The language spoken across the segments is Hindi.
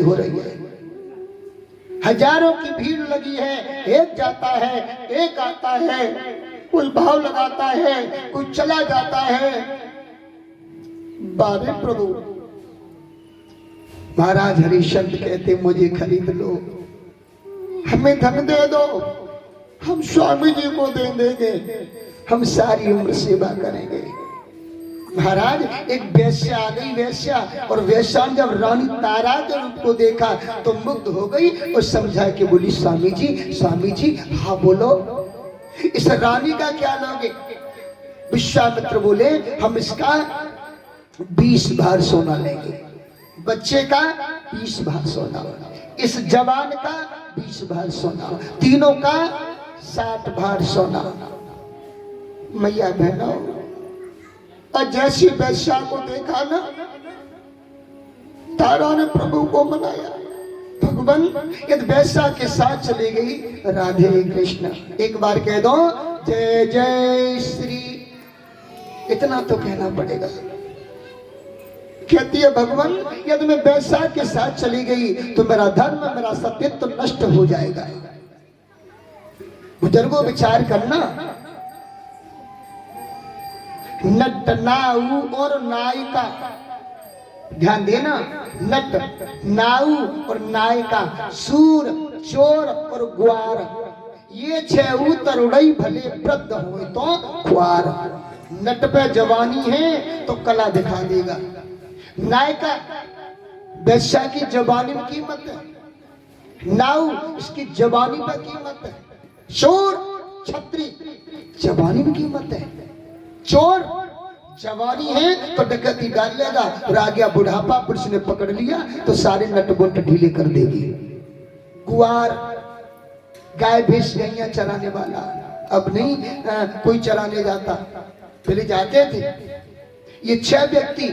हो रही है। हजारों की भीड़ लगी है, एक जाता है, एक आता है, कोई भाव लगाता है, कोई चला जाता है। बारे प्रभु, महाराज हरिश्चंद कहते मुझे खरीद लो, हमें धन दे दो, हम स्वामी जी को दे देंगे, हम सारी उम्र सेवा करेंगे। महाराज एक वेश्या आ गई, वेश्या, और वेश्या ने जब रानी तारा के रूप को देखा तो मुग्ध हो गई और समझा के बोली स्वामी जी, स्वामी जी। हाँ बोलो, इस रानी का क्या लोगे? विश्वामित्र बोले हम इसका 20 भार सोना लेंगे, बच्चे का 20 भार सोना, इस जवान का 20 भार सोना, तीनों का 60 भार सोना। मैया बहनों, और जैसी वेश्या को देखा ना, तारा ने प्रभु को मनाया, भगवान यदि वेश्या के साथ चली गई, राधे कृष्ण, एक बार कह दो जय जय श्री, इतना तो कहना पड़ेगा। कहती है भगवान यदि मैं वेश्या के साथ चली गई तो मेरा धर्म, मेरा सत्यत्व तो नष्ट हो जाएगा। बुजुर्गों विचार करना, नट, नाऊ और नायिका, ध्यान देना, नट, नाऊ और नायिका, सूर, चोर और ग्वार, ये 6 उतरुड़ई भले वृद्ध हो तो ग्वार। नट पे जवानी है तो कला दिखा देगा, नायिका वेश्या की जवानी में कीमत है, नाऊ इसकी जवानी पर कीमत है, चोर छत्री जवानी में कीमत है, चोर जवानी है तो डकैती डाल लेगा, और आ गया बुढ़ापा, पुलिस ने पकड़ लिया तो सारे नटबोल्ट ढीले कर देगी। कुआर गाय भैंस गैया चराने वाला, अब नहीं कोई चराने जाता, पहले जाते थे। ये 6 व्यक्ति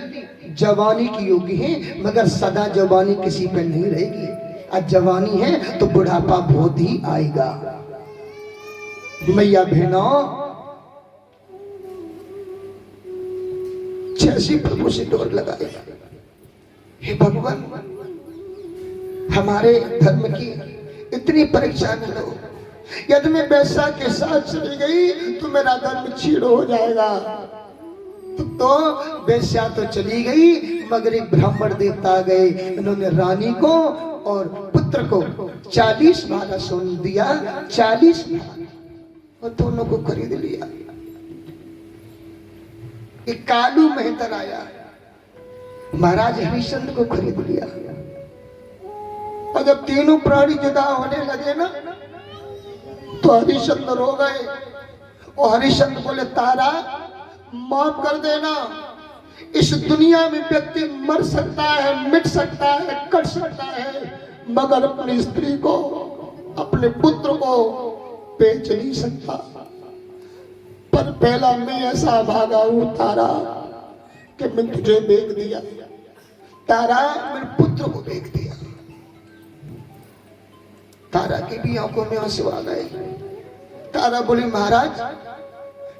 जवानी की योगी हैं, मगर सदा जवानी किसी पे नहीं रहेगी। आज जवानी है तो बुढ़ापा बहुत ही आएगा। मैया बहनों, जैसी प्रभु से डोर लगाएगा, हे भगवान हमारे धर्म की इतनी परीक्षा न लो, यदि मैं वेश्या के साथ चली गई तो मेरा धर्म छीड़ हो जाएगा। तो वेश्या तो चली गई, मगर एक ब्राह्मण देवता आ गए, उन्होंने रानी को और पुत्र को 40 भाला सोना दिया, 40 भाला, और दोनों को खरीद लिया। एक कालू मेहतर आया, महाराज हरिश्चंद्र को खरीद लिया, और जब तीनों प्राणी जुदा होने लगे ना तो हरिश्चंद्र रो गए, और हरिश्चंद्र बोले तारा माफ कर देना, इस दुनिया में व्यक्ति मर सकता है, मिट सकता है, कट सकता है, मगर अपनी स्त्री को, अपने पुत्र को बेच नहीं सकता। पर पहला मैं ऐसा भागा हूं तारा कि मैं तुझे बेच दिया, तारा मेरे पुत्र को बेच दिया। तारा की भी आंखों में आंसू आ गए। तारा बोली महाराज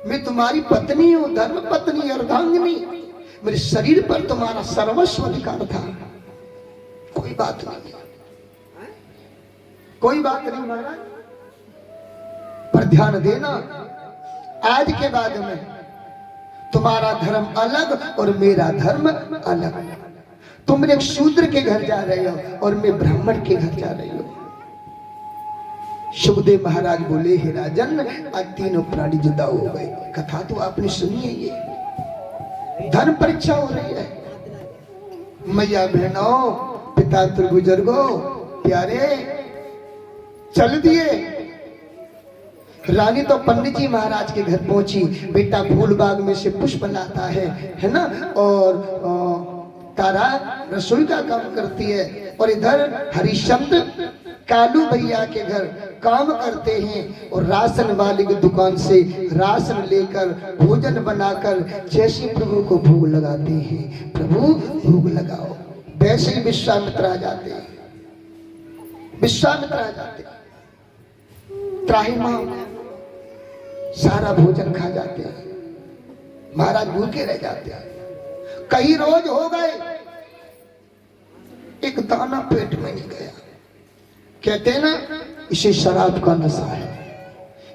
मैं तुम्हारी पत्नी हूं, धर्म पत्नी, अर्धांगिनी, मेरे शरीर पर तुम्हारा सर्वस्व अधिकार था। कोई बात नहीं, कोई बात नहीं महाराज, पर ध्यान देना आज के बाद में तुम्हारा धर्म अलग और मेरा धर्म अलग। तुम एक शूद्र के घर जा रहे हो और मैं ब्राह्मण के घर जा रही हूं। सुखदेव महाराज बोले हे राजन, आज तीनों प्राणी जुदा हो गए। कथा तो आपने सुनी है, ये धर्म परीक्षा हो रही है। मैया बहनों, पिता बुजुर्गों, प्यारे, चल दिए। रानी तो पंडित जी महाराज के घर पहुंची, बेटा फूल बाग में से पुष्प लाता है ना, और तारा रसोई का काम करती है, और इधर हरिश्चंद्र कालू भैया के घर काम करते हैं, और राशन वाले की दुकान से राशन लेकर भोजन बनाकर जैसे प्रभु को भोग लगाते हैं। प्रभु भोग लगाओ, वैसे ही विश्वामित्र आ जाते हैं, विश्वामित्र आ जाते हैं, त्राहिमाम सारा भोजन खा जाते हैं, महाराज भूखे रह जाते हैं। कई रोज हो गए, एक दाना पेट में नहीं गया। कहते हैं ना, इसे शराब का नशा है,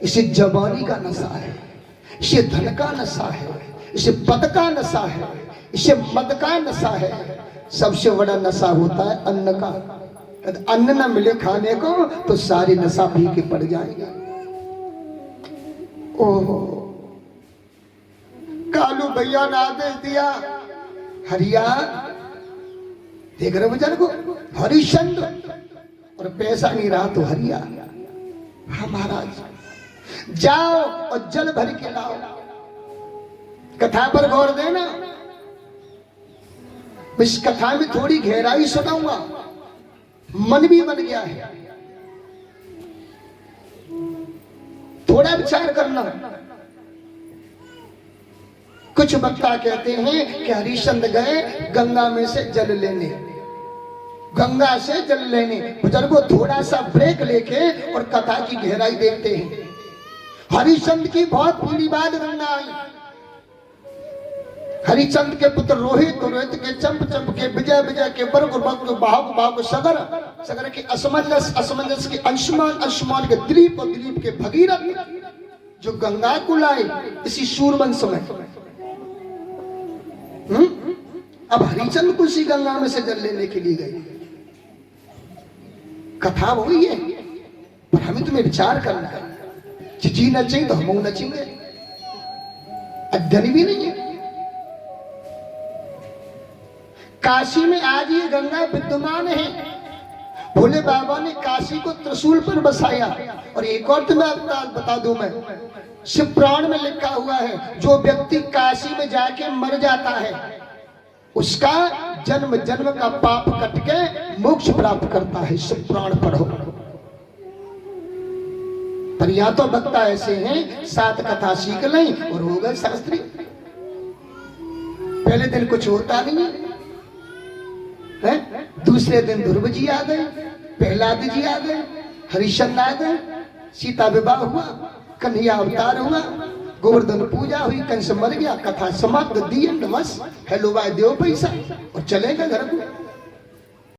इसे जवानी का नशा है, इसे धन का नशा है, इसे पद का नशा है, इसे मद का नशा है। सबसे बड़ा नशा होता है अन्न का। यदि अन्न न मिले खाने को तो सारी नशा पी के पड़ जाएगा। ओहो, कालू भैया ने आदेश दिया, हरिया देख रहे बुजुर्ग को, हरिश्चंद्र, और पैसा नहीं रहा तो हरिया, हाँ महाराज जाओ और जल भर के लाओ। कथा पर गौर देना, इस कथा में थोड़ी गहराई सुनाऊंगा, मन भी बन गया है, थोड़ा विचार करना। कुछ वक्ता कहते हैं कि हरिश्चंद्र गए गंगा में से जल लेने, गंगा से जल लेने। बुजुर्गों थोड़ा सा ब्रेक लेके और कथा की गहराई देखते हैं। हरिश्चंद्र की बहुत पीढ़ी बाद गंगा आई। हरिश्चंद्र के पुत्र रोहित, रोहित के चंप, चंप के विजय, विजय के वर्ग, वर्ग के बाहु, बाहु के सगर, सगर के असमंजस, असमंजस के अंशुमान, अंशुमान के दिलीप, और दिलीप के भगीरथ, जो गंगा को लाए इसी सूरवंश में। अब हरिश्चंद्र को इसी गंगा में से जल लेने के लिए गए। कथा वही है, पर हमें तुम्हें विचार करना है। जी नचेंगे तो हम नचेंगे, अध्ययन भी नहीं है। काशी में आज ये गंगा विद्यमान है। भोले बाबा ने काशी को त्रिशूल पर बसाया। और एक और तुम्हें बता दूं, मैं शिव पुराण में लिखा हुआ है, जो व्यक्ति काशी में जाके मर जाता है उसका जन्म जन्म का पाप कट के मोक्ष प्राप्त करता है। शिव पुराण पढ़ो। पर यहाँ तो वक्ता ऐसे हैं, 7 कथा सीख लें और हो गए शास्त्री। पहले दिन कुछ होता नहीं है, दूसरे दिन ध्रुव जी आ गए, प्रहलाद जी आ गए, हरिश्चंद्र आ गए, सीता विवाह हुआ, कन्हैया अवतार हुआ, गोवर्धन पूजा हुई, कंस मर गया, कथा समाप्त, दी एंड बस। हेलो बाय देव पैसा और चले गए घर को।